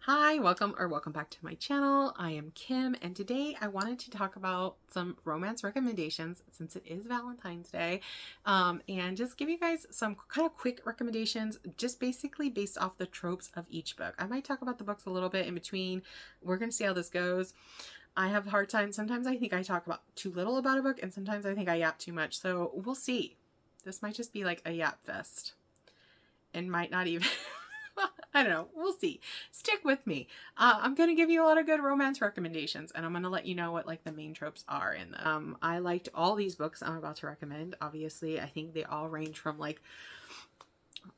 Hi, welcome back to my channel. I am Kim, and today I wanted to talk about some romance recommendations since it is Valentine's Day, and just give you guys some kind of quick recommendations, just basically based off the tropes of each book. I might talk about the books a little bit in between. We're going to see how this goes. I have a hard time. Sometimes I think I talk about too little about a book, and sometimes I think I yap too much. So we'll see. This might just be like a yap fest and might not even... I don't know. We'll see. Stick with me. I'm going to give you a lot of good romance recommendations, and I'm going to let you know what like the main tropes are in them. I liked all these books I'm about to recommend. Obviously, I think they all range from like,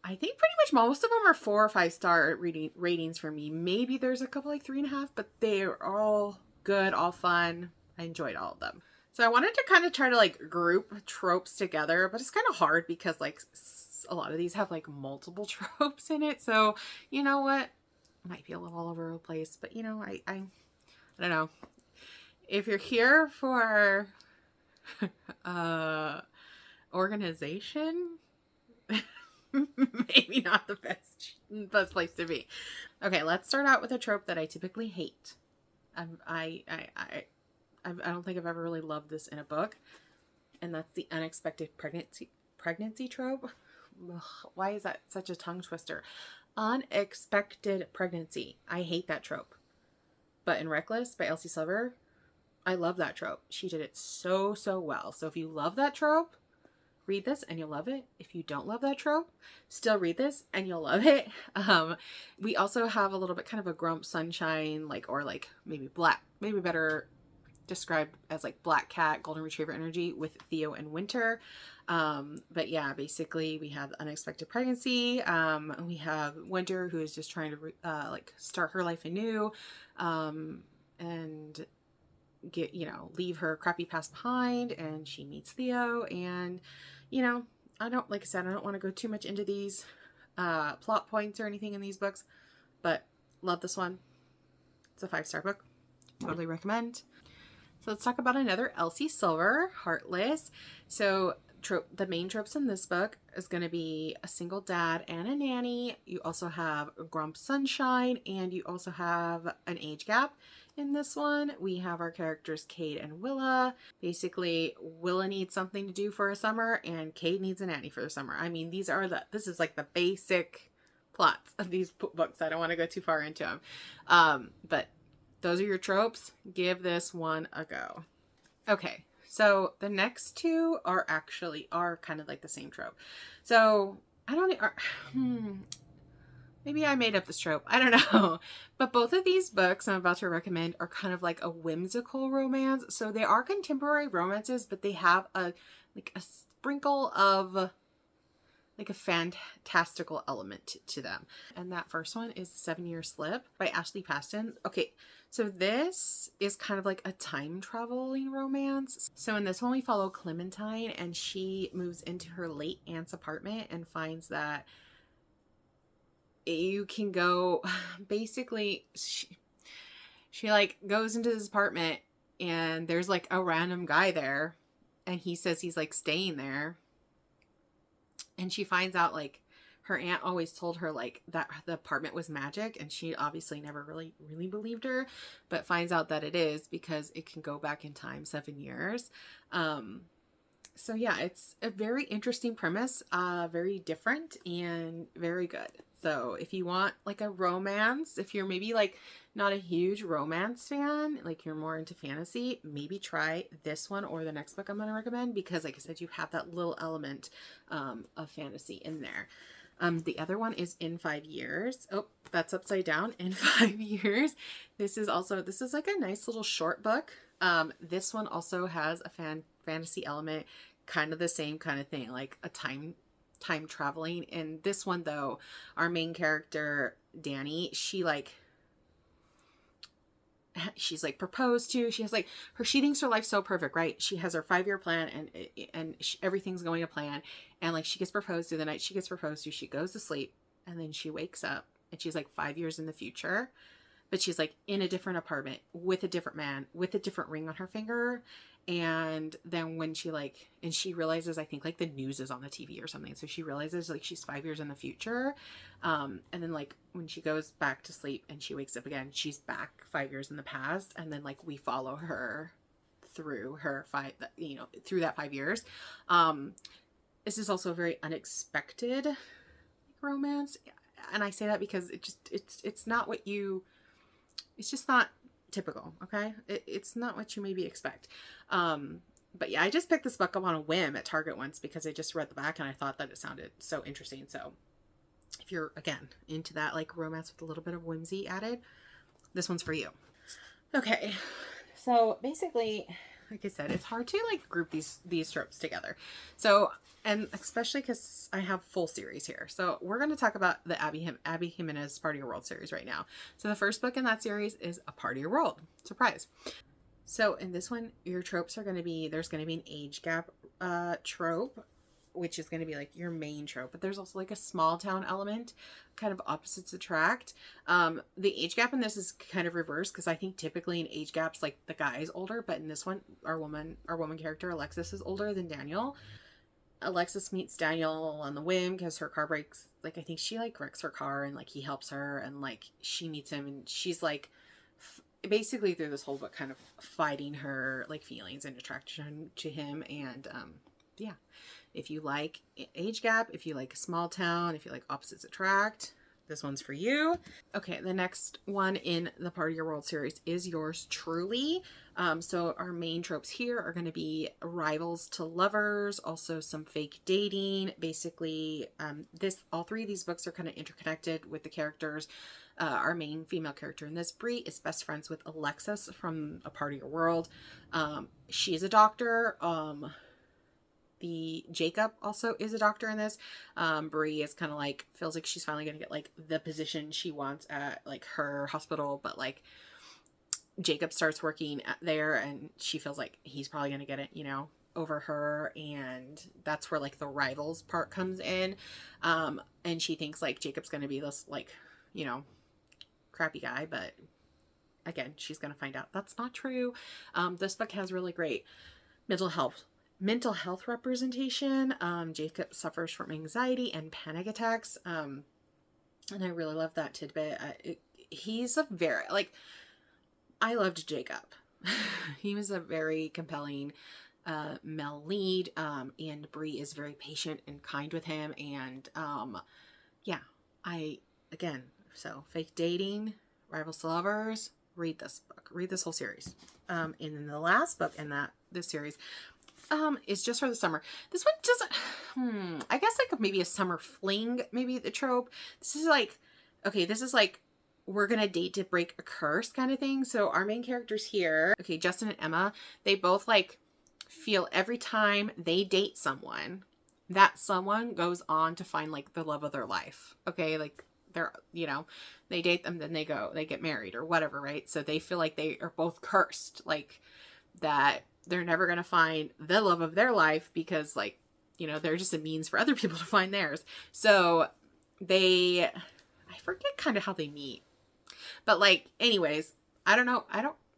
I think pretty much most of them are 4 or 5 star ratings for me. Maybe there's a couple like 3.5, but they're all good, all fun. I enjoyed all of them. So I wanted to kind of try to like group tropes together, but it's kind of hard because like a lot of these have like multiple tropes in it. So you know what? Might be a little all over the place, but you know, I don't know. If you're here for organization, maybe not the best place to be. Okay, let's start out with a trope that I typically hate. I don't think I've ever really loved this in a book, and that's the unexpected pregnancy trope. Ugh, why is that such a tongue twister? Unexpected pregnancy. I hate that trope. But in Reckless by Elsie Silver, I love that trope. She did it so well. So if you love that trope, read this and you'll love it. If you don't love that trope, still read this and you'll love it. We also have a little bit kind of a grump sunshine, like, or like maybe black, maybe better described as like black cat golden retriever energy with Theo and Winter. But yeah, basically we have unexpected pregnancy. We have Winter, who is just trying to like start her life anew, and get, leave her crappy past behind, and she meets Theo. And like I said, I don't want to go too much into these plot points or anything in these books, but love this one. It's a 5-star book. Totally recommend. So let's talk about another Elsie Silver, Heartless. So the main tropes in this book is going to be a single dad and a nanny. You also have Grump Sunshine, and you also have an age gap in this one. We have our characters Cade and Willa. Basically, Willa needs something to do for a summer, and Cade needs a nanny for the summer. I mean, this is like the basic plots of these books. I don't want to go too far into them. But those are your tropes. Give this one a go. Okay, so the next two are kind of like the same trope. So maybe I made up this trope. I don't know. But both of these books I'm about to recommend are kind of like a whimsical romance. So they are contemporary romances, but they have a sprinkle of like a fantastical element to them. And that first one is 7 Year Slip by Ashley Paston. Okay, so this is kind of like a time traveling romance. So in this one we follow Clementine, and she moves into her late aunt's apartment and finds that you can go, basically she like goes into this apartment, and there's like a random guy there, and he says he's like staying there. And she finds out like her aunt always told her like that the apartment was magic, and she obviously never really believed her, but finds out that it is because it can go back in time 7 years. So yeah, it's a very interesting premise, very different and very good. So if you want like a romance, if you're maybe like not a huge romance fan, like you're more into fantasy, maybe try this one or the next book I'm going to recommend, because like I said, you have that little element of fantasy in there. The other one is In 5 Years. Oh, that's upside down. In 5 Years. This is like a nice little short book. This one also has a fantasy element, kind of the same kind of thing, like a time traveling. In this one though, our main character Danny, she's like proposed to. She has like she thinks her life's so perfect, right? She has her 5-year plan, and everything's going to plan. And like she gets proposed to, the night she gets proposed to, she goes to sleep, and then she wakes up, and she's like 5 years in the future, but she's like in a different apartment with a different man with a different ring on her finger. And then when she like, and she realizes, I think like the news is on the TV or something. So she realizes like she's 5 years in the future. And then like when she goes back to sleep and she wakes up again, she's back 5 years in the past. And then like we follow her through her through that 5 years. This is also a very unexpected romance. And I say that because it's not what you, it's just not typical. Okay. It's not what you maybe expect. But yeah, I just picked this book up on a whim at Target once because I just read the back and I thought that it sounded so interesting. So if you're, again, into that like romance with a little bit of whimsy added, this one's for you. Okay. So basically, like I said, it's hard to like group these tropes together. So, and especially because I have full series here. So we're going to talk about the Abby Jimenez Party Your World series right now. So the first book in that series is A Party Your World. Surprise. So in this one, your tropes are going to be, there's going to be an age gap trope, which is going to be like your main trope, but there's also like a small town element, kind of opposites attract. The age gap in this is kind of reversed because I think typically in age gaps, like the guy is older, but in this one, our woman character, Alexis, is older than Daniel. Alexis meets Daniel on the whim because her car breaks. Like, I think she like wrecks her car and like he helps her and like she meets him and she's like, basically through this whole book kind of fighting her like feelings and attraction to him. And yeah, if you like age gap, if you like a small town, if you like opposites attract, this one's for you. Okay, the next one in the Party Your World series is Yours Truly. So our main tropes here are going to be rivals to lovers, also some fake dating. Basically, all three of these books are kind of interconnected with the characters. Our main female character in this, Bree, is best friends with Alexis from A Party Your World. She's a doctor. Jacob also is a doctor in this. Bree is kind of like, feels like she's finally going to get like the position she wants at like her hospital, but like Jacob starts working there and she feels like he's probably going to get it, over her. And that's where like the rivals part comes in. And she thinks like Jacob's going to be this like, crappy guy, but again, she's going to find out that's not true. This book has really great mental health representation. Jacob suffers from anxiety and panic attacks. And I really love that tidbit. He's a very, like, I loved Jacob. He was a very compelling male lead. And Bree is very patient and kind with him. And yeah, so fake dating, rivals to lovers, read this book, read this whole series. And then the last book in this series is just for the summer. This one doesn't, I guess like maybe a summer fling, maybe the trope. This is like, we're going to date to break a curse kind of thing. So our main characters here, okay, Justin and Emma, they both like feel every time they date someone, that someone goes on to find like the love of their life. Okay. Like they're, they date them, then they get married or whatever. Right. So they feel like they are both cursed, like that they're never going to find the love of their life because like, they're just a means for other people to find theirs. So I forget kind of how they meet, but like, anyways, I don't know.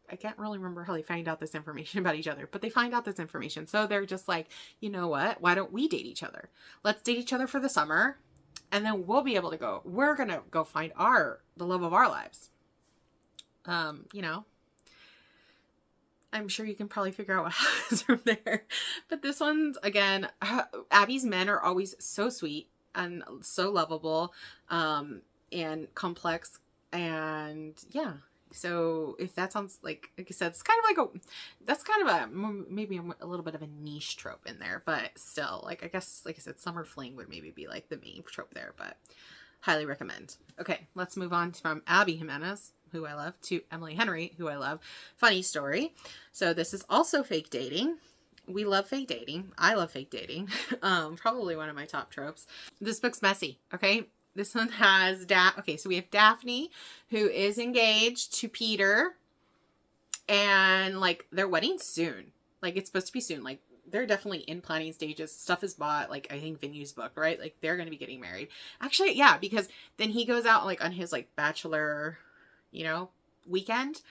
I can't really remember how they find out this information about each other, but they find out this information. So they're just like, you know what? Why don't we date each other? Let's date each other for the summer. And then we'll be able to we're going to go find the love of our lives. I'm sure you can probably figure out what happens from there. But this one's, again, Abby's men are always so sweet and so lovable, and complex. And yeah. So if that sounds like I said, it's kind of like maybe a little bit of a niche trope in there, but still, like, I guess, like I said, summer fling would maybe be like the main trope there, but highly recommend. Okay. Let's move on from Abby Jimenez, who I love, to Emily Henry, who I love. Funny story. So this is also fake dating. We love fake dating. I love fake dating. Probably one of my top tropes. This book's messy. Okay. This one has so we have Daphne, who is engaged to Peter, and like their wedding's soon. Like it's supposed to be soon. Like they're definitely in planning stages. Stuff is bought. Like I think venue's booked, right? Like they're going to be getting married. Actually, yeah, because then he goes out like on his like bachelor, weekend,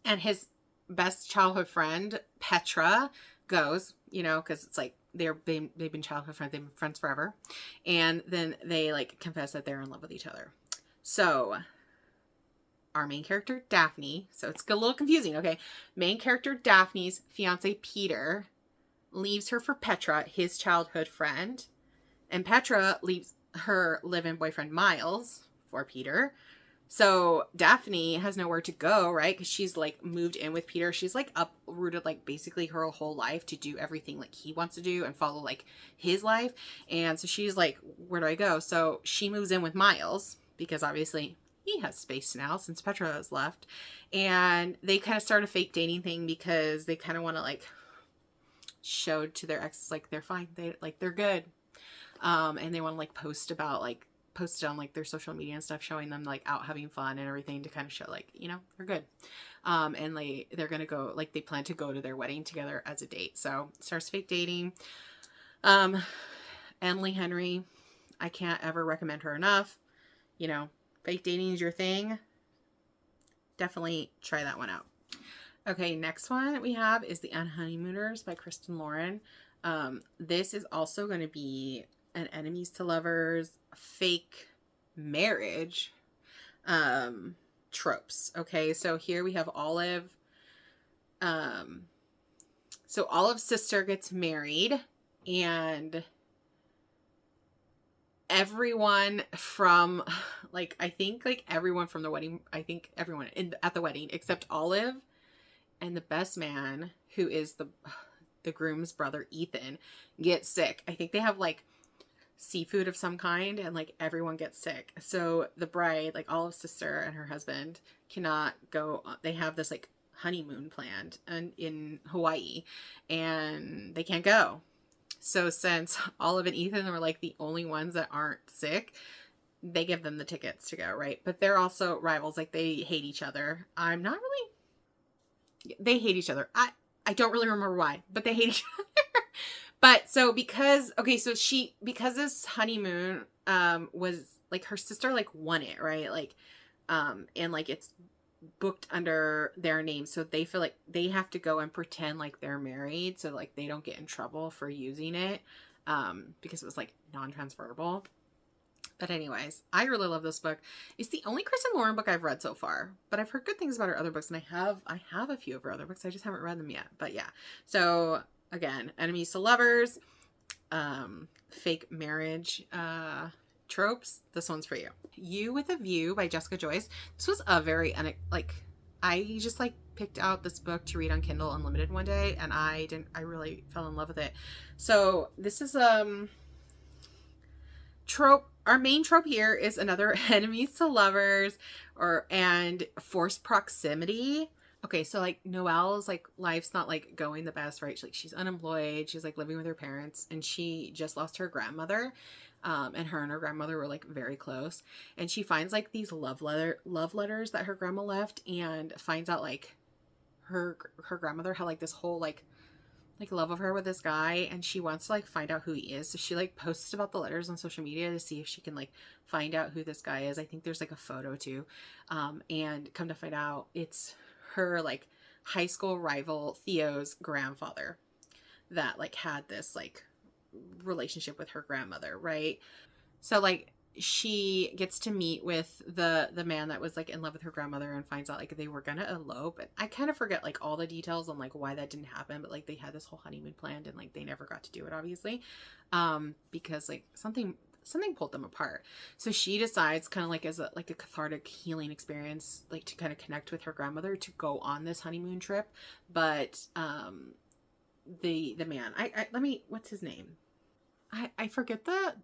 and his best childhood friend, Petra, goes, you know, because it's like they've been childhood friends, they've been friends forever. And then they like confess that they're in love with each other. So our main character, Daphne, so it's a little confusing, okay? Main character Daphne's fiance, Peter, leaves her for Petra, his childhood friend. And Petra leaves her live-in boyfriend, Miles, for Peter. So Daphne has nowhere to go, right? Because she's like moved in with Peter. She's like uprooted like basically her whole life to do everything like he wants to do and follow like his life. And so she's like, where do I go? So she moves in with Miles because obviously he has space now since Petra has left. And they kind of start a fake dating thing because they kind of want to like show to their exes like they're fine. They're good. And they want to like post it on like their social media and stuff, showing them like out having fun and everything to kind of show like, you know, they're good. And like they're gonna go, like they plan to go to their wedding together as a date. So starts fake dating. Emily Henry, I can't ever recommend her enough. You know, fake dating is your thing. Definitely try that one out. Okay, next one we have is The Unhoneymooners by Kristen Lauren. This is also going to be an enemies to lovers, fake marriage tropes. Okay, so here we have Olive. So Olive's sister gets married, and everyone from like, I think like everyone from the wedding, I think everyone at the wedding except Olive and the best man, who is the groom's brother, Ethan, gets sick. I think they have like seafood of some kind, and like everyone gets sick. So the bride, like Olive's sister and her husband, cannot go. They have this like honeymoon planned in Hawaii, and they can't go. So since Olive and Ethan were like the only ones that aren't sick, they give them the tickets to go, right? But they're also rivals. Like they hate each other. They hate each other. I don't really remember why, but they hate each other. But so because this honeymoon was like, her sister like won it, right? Like and like it's booked under their name, so they feel like they have to go and pretend like they're married, so like they don't get in trouble for using it because it was like non-transferable. But anyways, I really love this book. It's the only Kristen Lauren book I've read so far, but I've heard good things about her other books, and I have a few of her other books. I just haven't read them yet. But yeah. So again, enemies to lovers, fake marriage tropes. This one's for you. You with a View by Jessica Joyce. This was a very I just like picked out this book to read on Kindle Unlimited one day, and I really fell in love with it. So this is trope. Our main trope here is another enemies to lovers and forced proximity. Okay, so like Noelle's like life's not like going the best, right? She's unemployed. She's like living with her parents, and she just lost her grandmother. And her grandmother were like very close. And she finds like these love letters that her grandma left, and finds out like her grandmother had like this whole like love of her with this guy, and she wants to like find out who he is. So she like posts about the letters on social media to see if she can like find out who this guy is. I think there's like a photo too. And come to find out, it's her like high school rival Theo's grandfather that like had this like relationship with her grandmother, right? So like she gets to meet with the man that was like in love with her grandmother, and finds out like they were gonna elope. And I kind of forget like all the details on like why that didn't happen, but like they had this whole honeymoon planned, and like they never got to do it, obviously, because like something pulled them apart. So she decides, kind of like as a cathartic healing experience, like to kind of connect with her grandmother, to go on this honeymoon trip. But the man, what's his name? I forget the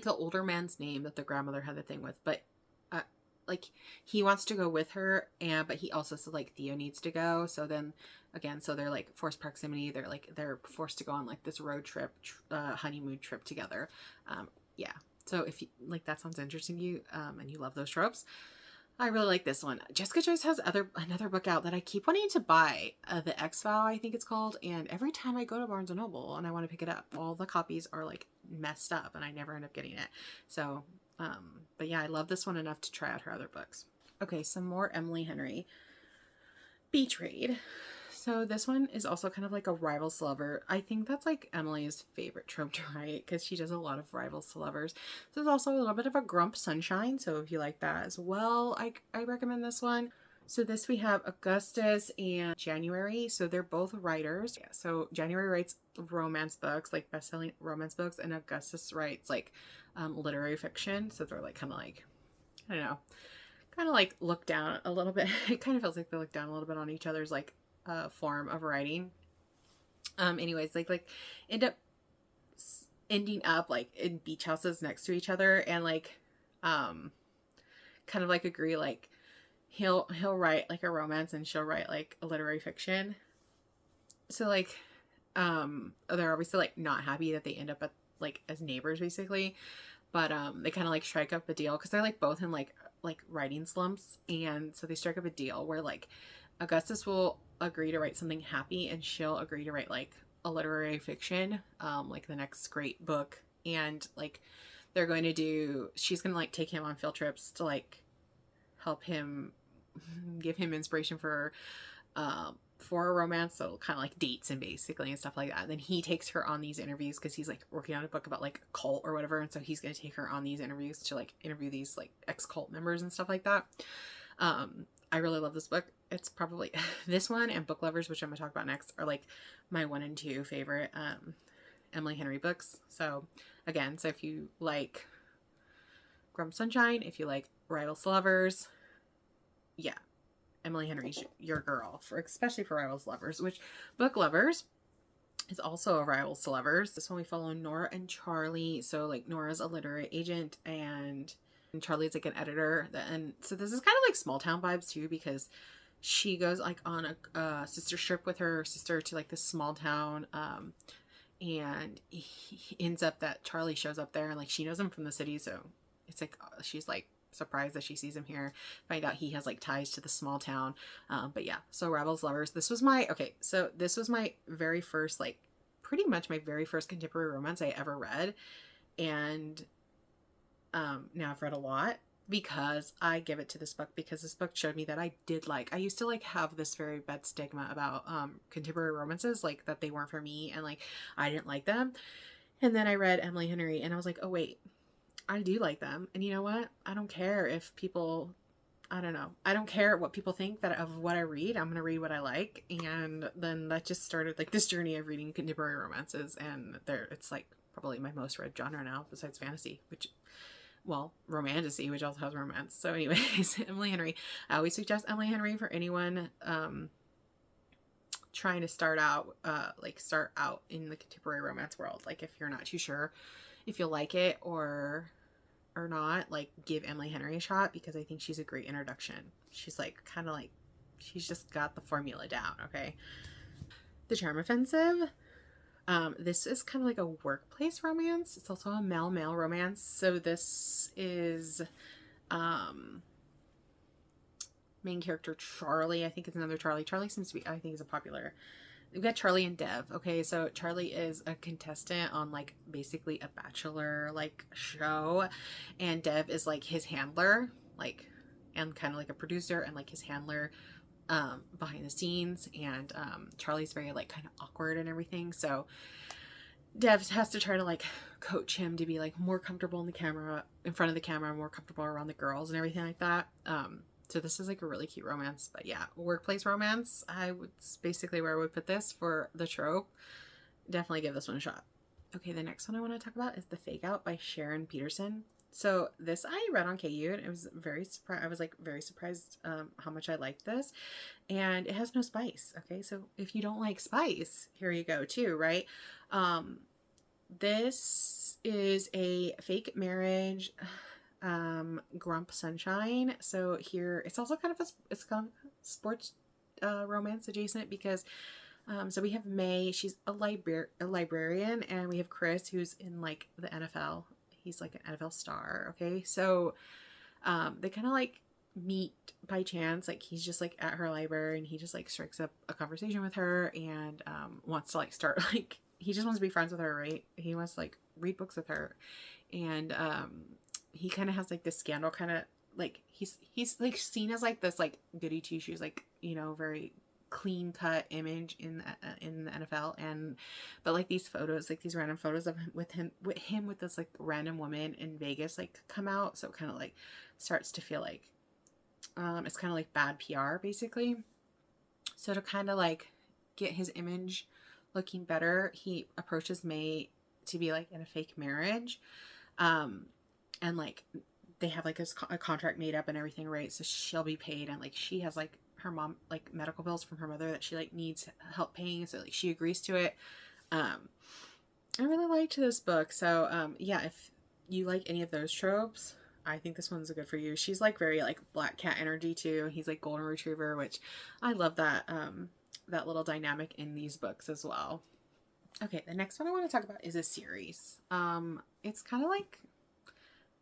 older man's name that the grandmother had the thing with, but like he wants to go with her, but he also said like Theo needs to go. So then again, so they're like forced proximity. They're forced to go on like this road trip, honeymoon trip together. Yeah. So if you like, that sounds interesting to you, and you love those tropes, I really like this one. Jessica Joyce has another book out that I keep wanting to buy, The X-File, I think it's called. And every time I go to Barnes & Noble and I want to pick it up, all the copies are like messed up, and I never end up getting it. So, but yeah, I love this one enough to try out her other books. Okay, some more Emily Henry. beach read. So this one is also kind of like a rivals to lover. I think that's like Emily's favorite trope to write because she does a lot of rivals to lovers. So there's also a little bit of a grump sunshine. So if you like that as well, I recommend this one. So this we have Augustus and January. So they're both writers. Yeah, so January writes romance books, like best-selling romance books, and Augustus writes like literary fiction. So they're like kind of like, I don't know, kind of like look down a little bit. It kind of feels like they look down a little bit on each other's like form of writing. Anyways, like end up ending up like in beach houses next to each other, and like kind of like agree like he'll write like a romance and she'll write like a literary fiction. So like they're obviously like not happy that they end up at like as neighbors basically, but they kind of like strike up a deal because they're like both in like writing slumps, and so they strike up a deal where like Augustus will agree to write something happy and she'll agree to write like a literary fiction, like the next great book. And like they're going to do, she's going to like take him on field trips to like help him, give him inspiration for a romance. So kind of like dates and basically and stuff like that. And then he takes her on these interviews because he's like working on a book about like a cult or whatever. And so he's going to take her on these interviews to like interview these like ex-cult members and stuff like that. I really love this book. It's probably this one and Book Lovers, which I'm gonna talk about next, are like my 1 and 2 favorite Emily Henry books. So again, so if you like Grump Sunshine, if you like Rivals to Lovers, yeah, Emily Henry's your girl, for especially for Rivals to Lovers. Which Book Lovers is also a Rivals to Lovers. This one we follow Nora and Charlie. So like Nora's a literary agent and Charlie's like an editor. And so this is kind of like small town vibes too, because she goes like on a sister trip with her sister to like this small town, and he ends up that Charlie shows up there and like she knows him from the city, so it's like she's like surprised that she sees him here, find out he has like ties to the small town. But yeah, so Rebels Lovers, this was my very first, like pretty much my very first contemporary romance I ever read. And now I've read a lot because I give it to this book, because this book showed me that I used to like have this very bad stigma about contemporary romances, like that they weren't for me and like I didn't like them. And then I read Emily Henry and I was like, oh wait, I do like them. And you know what? I don't care if people, I don't know. I don't care what people think that of what I read. I'm going to read what I like. And then that just started like this journey of reading contemporary romances, and it's like probably my most read genre now besides fantasy, which, well, romantasy, which also has romance. So anyways, Emily Henry. I always suggest Emily Henry for anyone trying to start out in the contemporary romance world. Like if you're not too sure if you'll like it or not, like give Emily Henry a shot, because I think she's a great introduction. She's like kind of like, she's just got the formula down. Okay. The Charm Offensive. This is kind of like a workplace romance. It's also a male romance. So this is main character Charlie. I think it's another Charlie. Charlie seems to be, I think, is a popular. We've got Charlie and Dev. Okay, so Charlie is a contestant on like basically a Bachelor like show, and Dev is like his handler, like, and kind of like a producer and like his handler behind the scenes. And Charlie's very like kind of awkward and everything, so Dev has to try to like coach him to be like more comfortable in front of the camera, more comfortable around the girls and everything like that. So this is like a really cute romance. But yeah, workplace romance, it's basically where I would put this for the trope. Definitely give this one a shot. Okay, the next one I want to talk about is The Fake Out by Sharon Peterson. So this I read on KU, and it was very surprised. I was like very surprised how much I liked this, and it has no spice. Okay, so if you don't like spice, here you go too, right? This is a fake marriage, Grump Sunshine. So here it's also kind of it's kind of sports romance adjacent, because so we have May, she's a librarian, and we have Chris, who's in like the NFL. He's like an NFL star. Okay, so they kind of like meet by chance. Like he's just like at her library and he just like strikes up a conversation with her and wants to like start like, he just wants to be friends with her, right? He wants to like read books with her. And he kind of has like this scandal kind of like he's like seen as like this like goody two shoes, like, you know, very clean cut image in the NFL. And but like these photos, like these random photos of him with this like random woman in Vegas like come out, so it kind of like starts to feel like it's kind of like bad PR basically. So to kind of like get his image looking better, he approaches May to be like in a fake marriage, and like they have like a contract made up and everything, right? So she'll be paid, and like she has like her mom like medical bills from her mother that she like needs help paying, so like she agrees to it. I really liked this book. So yeah, if you like any of those tropes, I think this one's good for you. She's like very like black cat energy too. He's like golden retriever, which I love that that little dynamic in these books as well. Okay, the next one I want to talk about is a series. It's kind of like,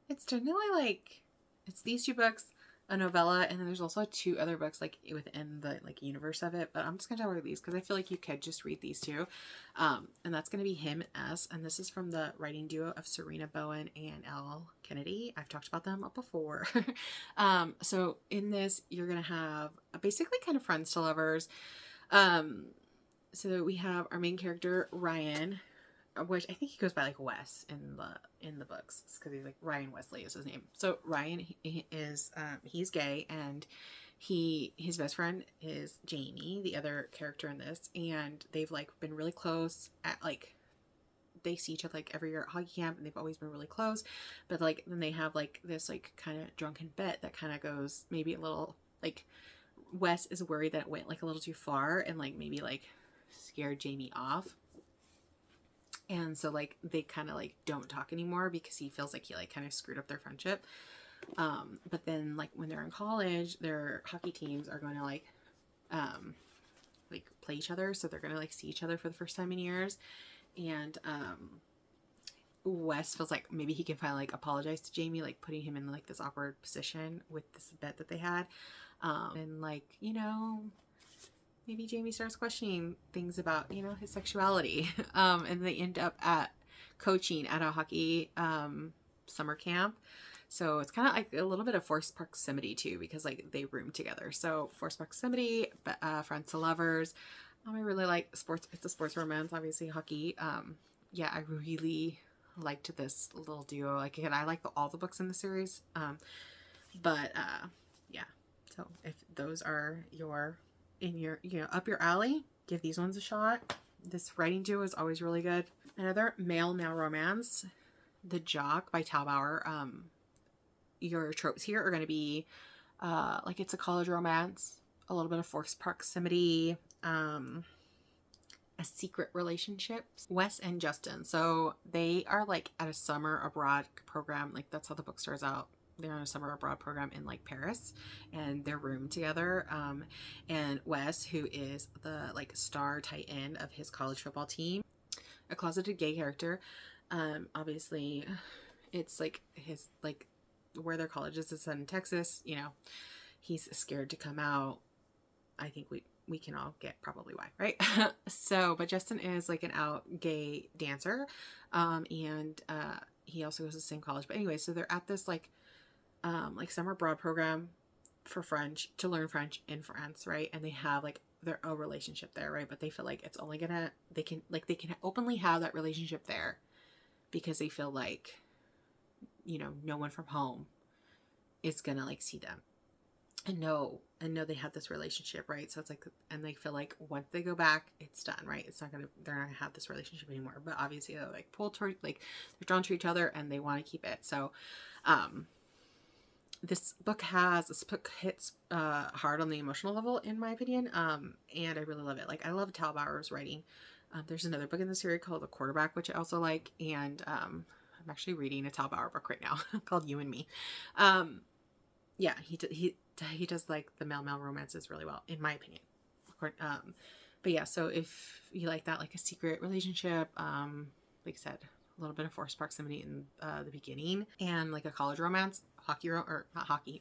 it's technically like, it's these two books, a novella, and then there's also two other books like within the like universe of it. But I'm just gonna talk about these because I feel like you could just read these two, and that's gonna be Him and Us, and this is from the writing duo of Serena Bowen and Elle Kennedy. I've talked about them before. So in this, you're gonna have basically kind of friends to lovers. So we have our main character Ryan, which I think he goes by like Wes in the books because he's like Ryan Wesley is his name. So Ryan he is he's gay, and his best friend is Jamie, the other character in this, and they've like been really close at like, they see each other like every year at hockey camp, and they've always been really close. But like then they have like this like kind of drunken bet that kind of goes maybe a little like, Wes is worried that it went like a little too far and like maybe like scared Jamie off. And so like they kind of like don't talk anymore because he feels like he like kind of screwed up their friendship. But then like when they're in college, their hockey teams are going to like play each other. So they're going to like see each other for the first time in years. And Wes feels like maybe he can finally like apologize to Jamie, like putting him in like this awkward position with this bet that they had. And like, you know, maybe Jamie starts questioning things about, you know, his sexuality. And they end up at coaching at a hockey summer camp. So it's kind of like a little bit of forced proximity too, because like they room together. So forced proximity, friends to lovers. I really like sports. It's a sports romance, obviously hockey. Yeah, I really liked this little duo. Like again, I like all the books in the series. But yeah. So if those are in your, you know, up your alley, give these ones a shot. This writing duo is always really good. Another male romance, The Jock by Taubauer. Your tropes here are going to be like it's a college romance, a little bit of forced proximity, a secret relationship. Wes and Justin, so they are like at a summer abroad program. Like that's how the book starts out. They're on a summer abroad program in like Paris, and they're roomed together. And Wes, who is the like star tight end of his college football team, a closeted gay character. Obviously it's like his like where their college is in Texas, you know, he's scared to come out. I think we can all get probably why, right? So, but Justin is like an out gay dancer. And he also goes to the same college. But anyway, so they're at this like summer abroad program for French, to learn French in France, right? And they have like their own relationship there, right? But they feel like it's only they can openly have that relationship there because they feel like, you know, no one from home is gonna like see them and know they have this relationship, right? So it's like, and they feel like once they go back, it's done, right? They're not gonna have this relationship anymore. But obviously they're like pulled toward, like they're drawn to each other and they want to keep it. So this book hits hard on the emotional level, in my opinion. And I really love it. Like I love Taubauer's writing. There's another book in the series called The Quarterback, which I also like. And I'm actually reading a Taubauer book right now called You and Me. Yeah, he does like the male romances really well, in my opinion. But yeah, so if you like that, like a secret relationship, like I said, a little bit of forced proximity in the beginning, and like a college romance,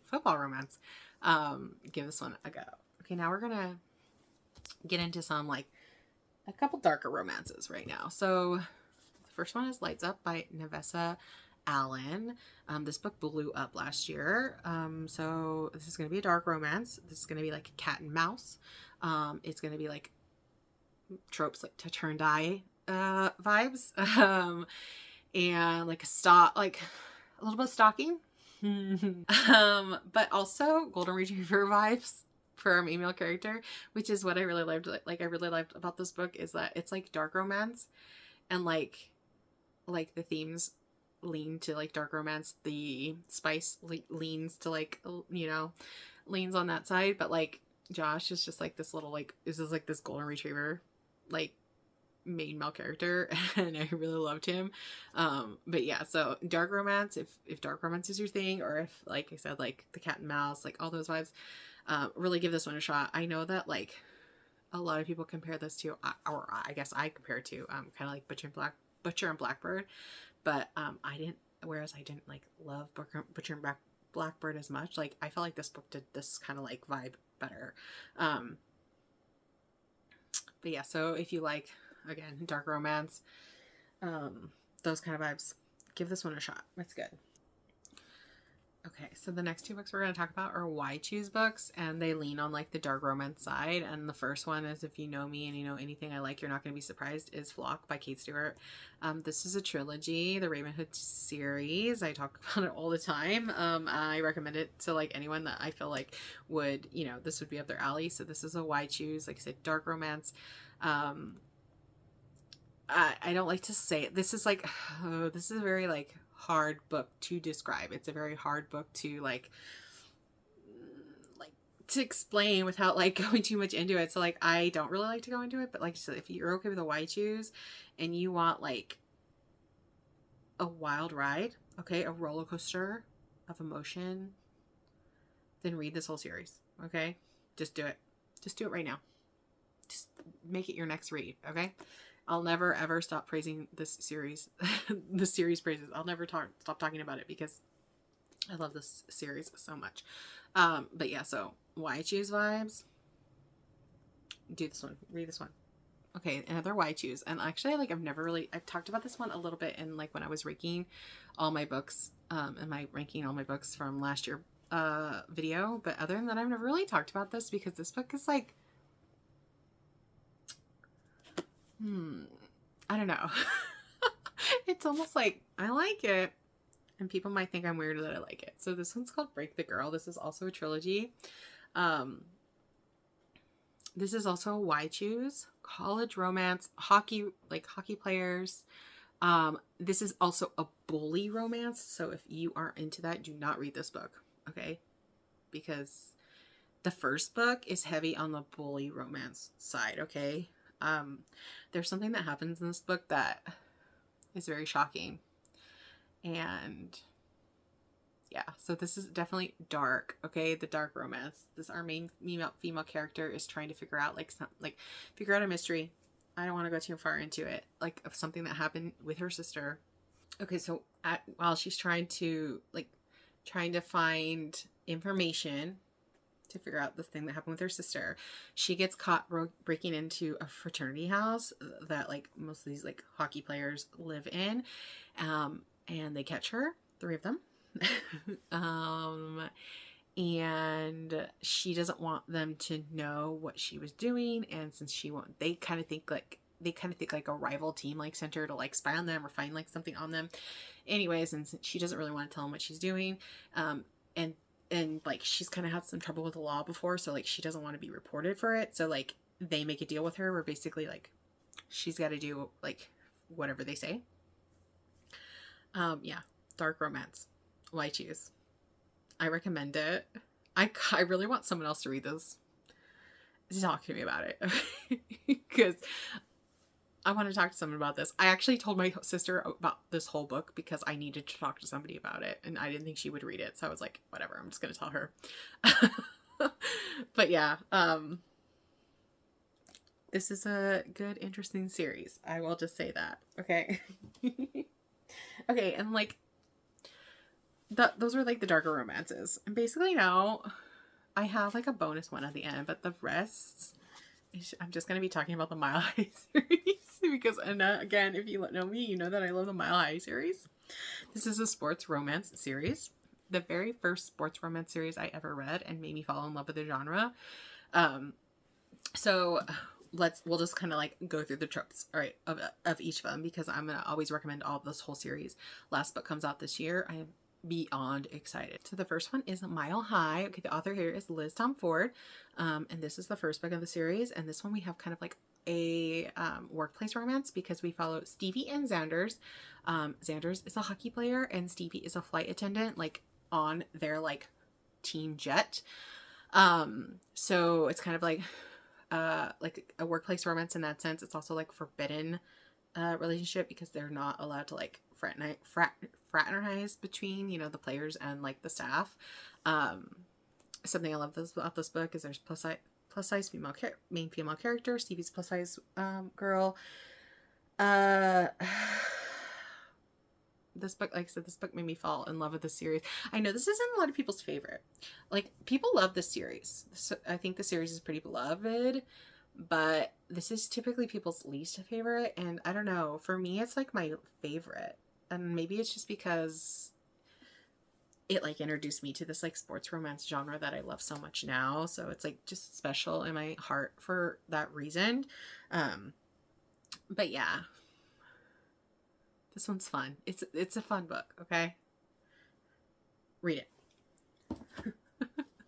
football romance, give this one a go. Okay, now we're gonna get into some like a couple darker romances right now. So the first one is Lights Up by Nevessa Alan. This book blew up last year. So this is going to be a dark romance. This is going to be like cat and mouse. It's going to be like tropes, like to turn die vibes. And like like a little bit of stalking. But also golden retriever vibes for our female character, which is what I really loved. Like I really loved about this book is that it's like dark romance, and like the themes lean to like dark romance. The spice leans to like, you know, leans on that side. But like Josh is just like this little like is just like this golden retriever like main male character, and I really loved him. But yeah, so dark romance, if dark romance is your thing, or if like I said, like the cat and mouse, like all those vibes, really give this one a shot. I know that like a lot of people compare this to, or I guess I compare it to kind of like Butcher and Blackbird, but I didn't like love Butcher and Blackbird as much. Like I felt like this book did this kind of like vibe better. But yeah, so if you like, again, dark romance, those kind of vibes, give this one a shot. It's good. Okay, so the next two books we're going to talk about are Why Choose books, and they lean on like the dark romance side. And the first one is, if you know me and you know anything I like, you're not going to be surprised, is Flock by Kate Stewart. This is a trilogy, the Ravenhood series. I talk about it all the time. I recommend it to like anyone that I feel like would, you know, this would be up their alley. So this is a Why Choose, like I said, dark romance. I don't like to say it. This is like, oh, this is a very like hard book to describe. It's a very hard book to like to explain without like going too much into it. So like I don't really like to go into it, but like I said, if you're okay with a Why Choose and you want like a wild ride, okay, a roller coaster of emotion, then read this whole series. Okay, just do it. Just do it right now. Just make it your next read. Okay. I'll never ever stop praising this series. The series praises. I'll never stop talking about it because I love this series so much. But yeah, so Why Choose vibes. Do this one. Read this one. Okay, another Why Choose. And actually, like I've talked about this one a little bit in like when I was ranking all my books, ranking all my books from last year video. But other than that, I've never really talked about this because this book is like, I don't know. It's almost like I like it, and people might think I'm weird that I like it. So this one's called Break the Girl. This is also a trilogy. This is also a Why Choose, college romance, hockey players. This is also a bully romance. So if you aren't into that, do not read this book. Okay. Because the first book is heavy on the bully romance side. Okay. There's something that happens in this book that is very shocking, and yeah, so this is definitely dark. Okay, the dark romance. Our main female character is trying to figure out figure out a mystery. I don't want to go too far into it, like of something that happened with her sister. Okay, so while she's trying to find information to figure out the thing that happened with her sister, she gets caught breaking into a fraternity house that like most of these like hockey players live in, and they catch her, 3 of them. And she doesn't want them to know what she was doing, and since she won't, they kind of think like a rival team like sent her to like spy on them or find like something on them. Anyways, and she doesn't really want to tell them what she's doing, and like she's kind of had some trouble with the law before, so like she doesn't want to be reported for it. So like they make a deal with her where basically like she's got to do like whatever they say. Yeah, dark romance. Why Choose? I recommend it. I really want someone else to read this, to talk to me about it, because I want to talk to someone about this. I actually told my sister about this whole book because I needed to talk to somebody about it, and I didn't think she would read it. So I was like, whatever, I'm just going to tell her. But yeah, this is a good, interesting series. I will just say that. Okay. Okay. And like, those were like the darker romances. And basically now I have like a bonus one at the end, but the rest, I'm just going to be talking about the Mile High series because, again, if you know me, you know that I love the Mile High series. This is a sports romance series. The very first sports romance series I ever read and made me fall in love with the genre. So we'll just kind of like go through the tropes, all right, of each of them, because I'm gonna always recommend all of this whole series. Last book comes out this year. I am beyond excited. So the first one is Mile High. Okay, the author here is Liz Tom Ford, and this is the first book of the series. And this one we have kind of like a workplace romance, because we follow Stevie and Xander's. Xander's is a hockey player and Stevie is a flight attendant, like on their like team jet. So it's kind of like a workplace romance in that sense. It's also like forbidden relationship, because they're not allowed to like fraternize between, you know, the players and like the staff. Something I love about this book is there's plus size main female character. Stevie's plus size girl. This book, like I said, this book made me fall in love with the series. I know this isn't a lot of people's favorite. Like, people love this series. So I think the series is pretty beloved, but this is typically people's least favorite. And I don't know, for me, it's like my favorite. And maybe it's just because it like introduced me to this like sports romance genre that I love so much now. So it's like just special in my heart for that reason. But yeah. This one's fun. It's a fun book, okay? Read it.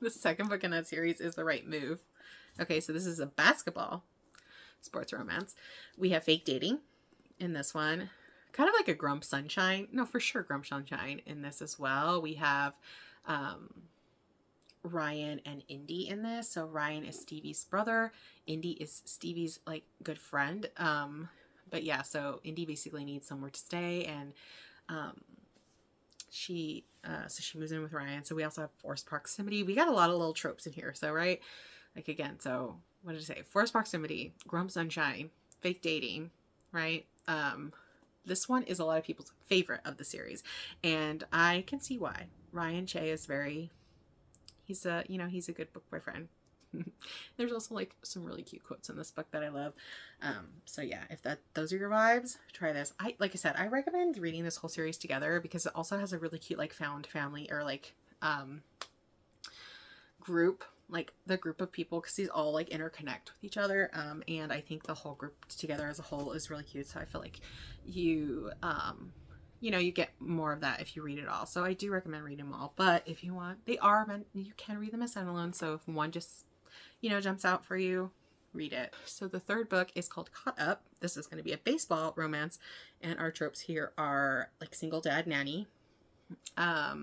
The second book in that series is The Right Move. Okay, so this is a basketball sports romance. We have fake dating in this one. Kind of like a Grump Sunshine. No, for sure Grump Sunshine in this as well. We have Ryan and Indy in this. So Ryan is Stevie's brother. Indy is Stevie's like good friend. But yeah, so Indy basically needs somewhere to stay, and she moves in with Ryan. So we also have forced proximity. We got a lot of little tropes in here. So right, like again, so what did I say? Forced proximity, Grump Sunshine, fake dating, right? This one is a lot of people's favorite of the series, and I can see why. Ryan Che is he's a good book boyfriend. There's also like some really cute quotes in this book that I love. So yeah, if those are your vibes, try this. Like I said, I recommend reading this whole series together, because it also has a really cute like found family, or like group, like the group of people, because these all like interconnect with each other. And I think the whole group together as a whole is really cute. So I feel like you you get more of that if you read it all. So I do recommend reading them all. But if you want, you can read them as standalone. So if one just jumps out for you, read it. So the third book is called Caught Up. This is going to be a baseball romance, and our tropes here are like single dad nanny, a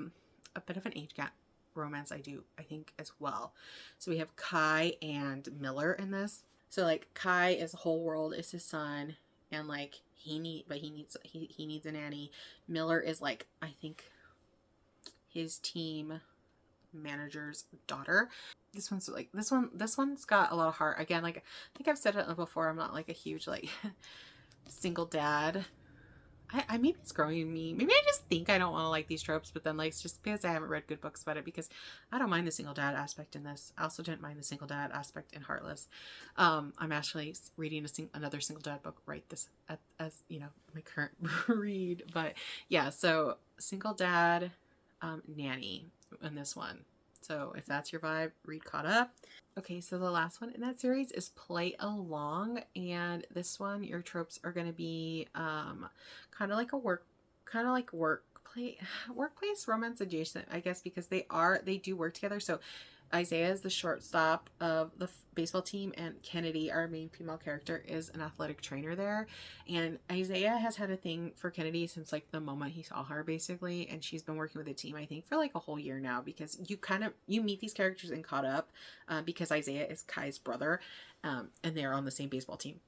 bit of an age gap romance I think as well. So we have Kai and Miller in this. So like Kai is the whole world is his son, and like he needs a nanny. Miller is like, I think, his team manager's daughter. This one's got a lot of heart. Again, like I think I've said it before, I'm not like a huge like single dad. I maybe it's growing in me. Maybe I just think I don't want to like these tropes, but then like it's just because I haven't read good books about it, because I don't mind the single dad aspect in this. I also didn't mind the single dad aspect in Heartless. I'm actually reading another single dad book right this as my current read. But yeah, so single dad nanny in this one. So if that's your vibe, read Caught Up. Okay, so the last one in that series is Play Along, and this one your tropes are going to be kind of like workplace romance adjacent, I guess, because they do work together. So Isaiah is the shortstop of the baseball team, and Kennedy, our main female character, is an athletic trainer there. And Isaiah has had a thing for Kennedy since like the moment he saw her, basically, and she's been working with the team I think for like a whole year now, because you meet these characters in Caught Up because Isaiah is Kai's brother, and they're on the same baseball team.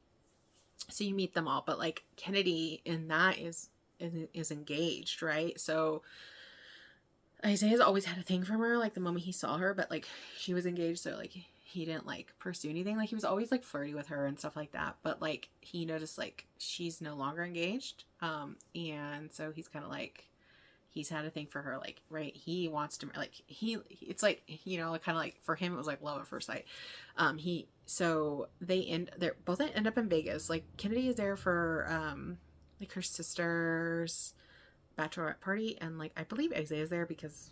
So you meet them all, but like Kennedy in that is engaged, right? So Isaiah's always had a thing for her, like the moment he saw her, but like she was engaged, so like he didn't like pursue anything. Like he was always like flirty with her and stuff like that, but like he noticed like she's no longer engaged, and so he's kind of like, he's had a thing for her, like, right, he wants to like it's like kind of like for him it was like love at first sight. They're both end up in Vegas. Like Kennedy is there for like her sister's bachelorette party, and like I believe Isaiah's there because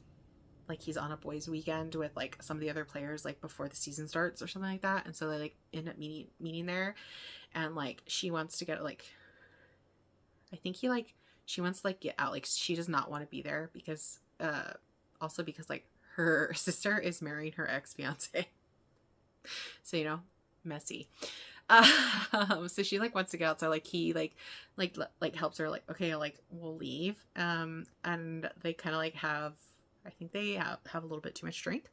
like he's on a boys weekend with like some of the other players like before the season starts or something like that, and so they like end up meeting there, and like she wants to get like, I think she wants to like get out, like she does not want to be there because also because like her sister is marrying her ex-fiance. So, you know, messy. So she like wants to get out, so like he like helps her, like, okay, like we'll leave. And they kind of like I think they have a little bit too much drink,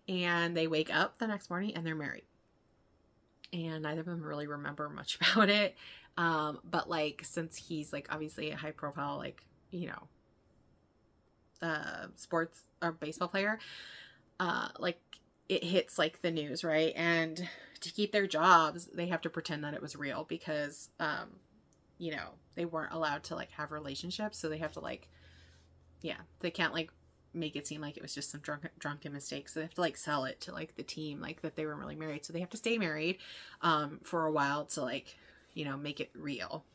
and they wake up the next morning and they're married, and neither of them really remember much about it. But like, since he's like obviously a high profile, like, you know, sports or baseball player, like it hits like the news, right? And to keep their jobs, they have to pretend that it was real because, you know, they weren't allowed to like have relationships. So they have to like, yeah, they can't like make it seem like it was just some drunken mistake. So they have to like sell it to like the team, like that they were really married. So they have to stay married, for a while to like, you know, make it real.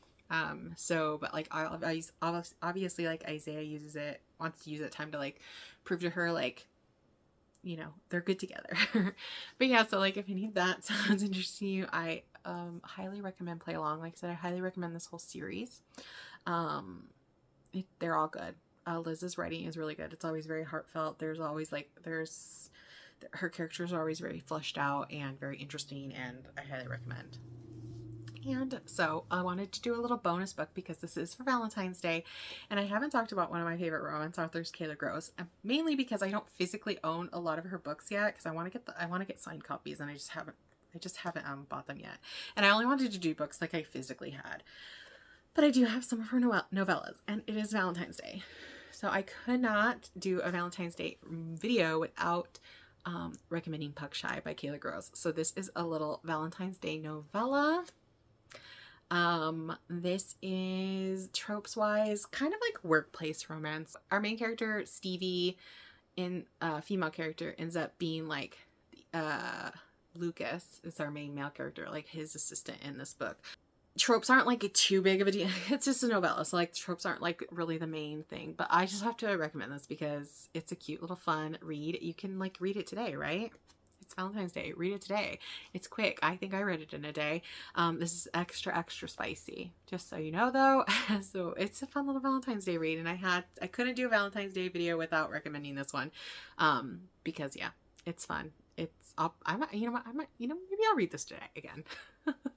So, but like, obviously like Isaiah wants to use that time to like prove to her, like, you know, they're good together. But yeah, so like if any of that sounds interesting to you, I highly recommend play along. Like I said, I highly recommend this whole series. They're all good. Liz's writing is really good. It's always very heartfelt. There's always like her characters are always very fleshed out and very interesting, and I highly recommend. And so I wanted to do a little bonus book because this is for Valentine's Day, and I haven't talked about one of my favorite romance authors, Kayla Gross, mainly because I don't physically own a lot of her books yet, because I want to get signed copies, and I just haven't bought them yet. And I only wanted to do books like I physically had, but I do have some of her novellas, and it is Valentine's Day, so I could not do a Valentine's Day video without recommending Puck Shy by Kayla Gross. So this is a little Valentine's Day novella. This is tropes wise kind of like workplace romance. Our main character, Stevie, female character, ends up being like, Lucas is our main male character, like his assistant in this book. Tropes aren't like too big of a deal. It's just a novella, so like tropes aren't like really the main thing, but I just have to recommend this because it's a cute little fun read. You can like read it today, right? It's Valentine's Day. Read it today. It's quick. I think I read it in a day. This is extra spicy, just so you know, though. So it's a fun little Valentine's Day read, and I couldn't do a Valentine's Day video without recommending this one, because yeah, it's fun. You know what, maybe I'll read this today again.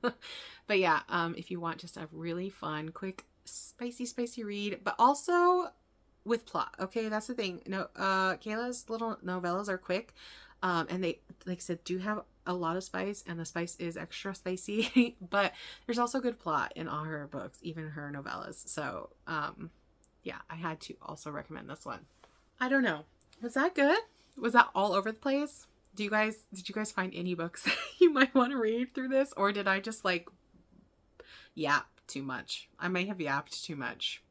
But yeah, if you want just a really fun, quick, spicy read, but also with plot. Okay, that's the thing. No, Kayla's little novellas are quick. And they, like I said, do have a lot of spice, and the spice is extra spicy, but there's also good plot in all her books, even her novellas. So, yeah, I had to also recommend this one. I don't know. Was that good? Was that all over the place? Did you guys find any books you might want to read through this? Or did I just like yap too much? I may have yapped too much.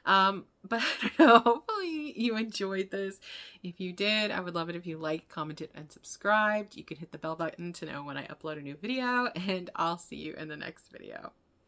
But I don't know, hopefully you enjoyed this. If you did, I would love it if you liked, commented, and subscribed. You can hit the bell button to know when I upload a new video, and I'll see you in the next video.